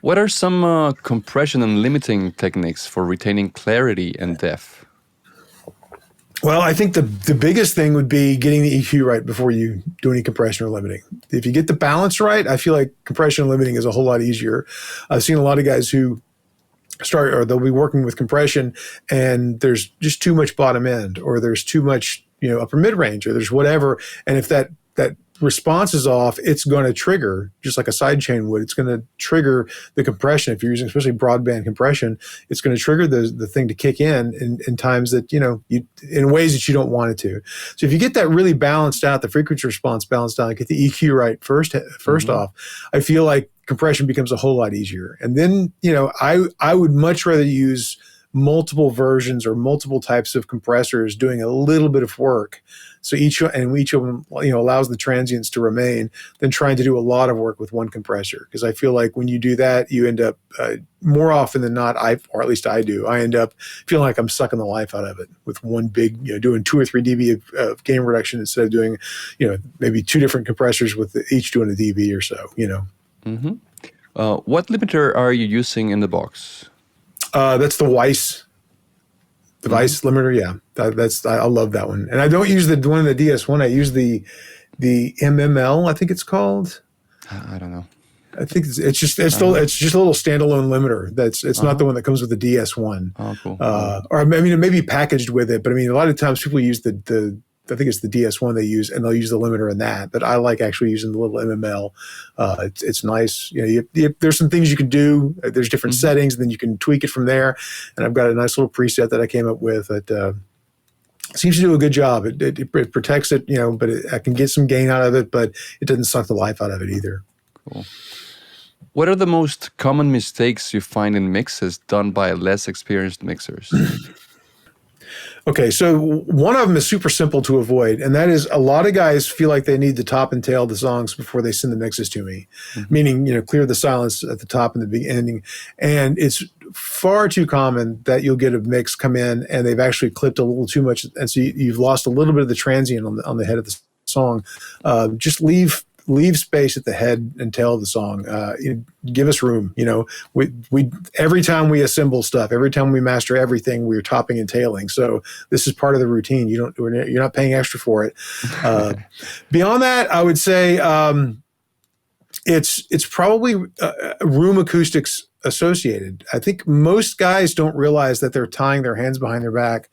What are some compression and limiting techniques for retaining clarity and depth? Well, I think the biggest thing would be getting the EQ right before you do any compression or limiting. If you get the balance right, I feel like compression and limiting is a whole lot easier. I've seen a lot of guys who start, or they'll be working with compression and there's just too much bottom end, or there's too much, upper mid range, or there's whatever. And if that response is off, it's going to trigger, just like a sidechain would. It's going to trigger the compression. If you're using especially broadband compression, it's going to trigger the thing to kick in times that, in ways that you don't want it to. So if you get that really balanced out, the frequency response balanced out, get the EQ right first off, I feel like compression becomes a whole lot easier. And then, I would much rather use multiple versions or multiple types of compressors doing a little bit of work. So each of them, allows the transients to remain, than trying to do a lot of work with one compressor. Because I feel like when you do that, you end up more often than not, or at least I do, I end up feeling like I'm sucking the life out of it with one big, doing 2 or 3 dB of gain reduction instead of doing, maybe 2 different compressors with each doing a dB or so. Mm-hmm. What limiter are you using in the box? That's the Weiss. The Weiss limiter, yeah. I love that one. And I don't use the one in the DS1. I use the MML, I think it's called. I don't know. I think it's just a little standalone limiter. It's not the one that comes with the DS1. Oh, cool. Or I mean, it may be packaged with it, but I mean, a lot of times people use I think it's the DS1 they use, and they'll use the limiter in that. But I like actually using the little MML. It's nice. There's some things you can do. There's different settings, and then you can tweak it from there. And I've got a nice little preset that I came up with that seems to do a good job. It protects it, but I can get some gain out of it, but it doesn't suck the life out of it either. Cool. What are the most common mistakes you find in mixes done by less experienced mixers? Okay, so one of them is super simple to avoid, and that is a lot of guys feel like they need to top and tail the songs before they send the mixes to me, meaning, clear the silence at the top and the beginning. And it's far too common that you'll get a mix come in and they've actually clipped a little too much, and so you've lost a little bit of the transient on the head of the song. Just leave space at the head and tail of the song. Give us room. We every time we assemble stuff, every time we master everything, we're topping and tailing. So this is part of the routine. You're not paying extra for it. Beyond that, I would say it's probably room acoustics associated. I think most guys don't realize that they're tying their hands behind their back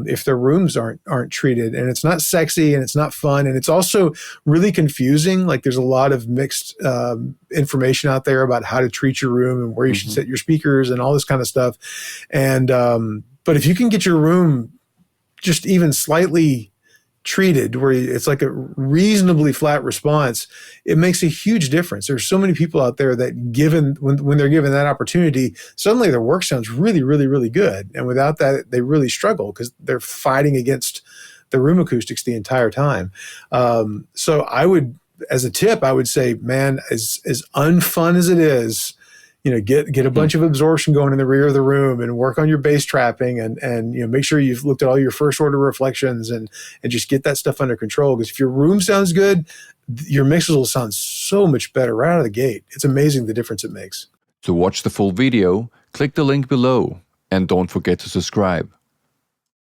if their rooms aren't treated, and it's not sexy and it's not fun, and it's also really confusing. Like there's a lot of mixed information out there about how to treat your room and where you should set your speakers and all this kind of stuff. And but if you can get your room just even slightly treated where it's like a reasonably flat response, it makes a huge difference. There's so many people out there that when they're given that opportunity, suddenly their work sounds really, really, really good. And without that, they really struggle because they're fighting against the room acoustics the entire time. So as a tip, I would say, man, as unfun as it is, get a bunch of absorption going in the rear of the room and work on your bass trapping and make sure you've looked at all your first order reflections and just get that stuff under control. Because if your room sounds good, your mixes will sound so much better right out of the gate. It's amazing the difference it makes. To watch the full video, click the link below and don't forget to subscribe.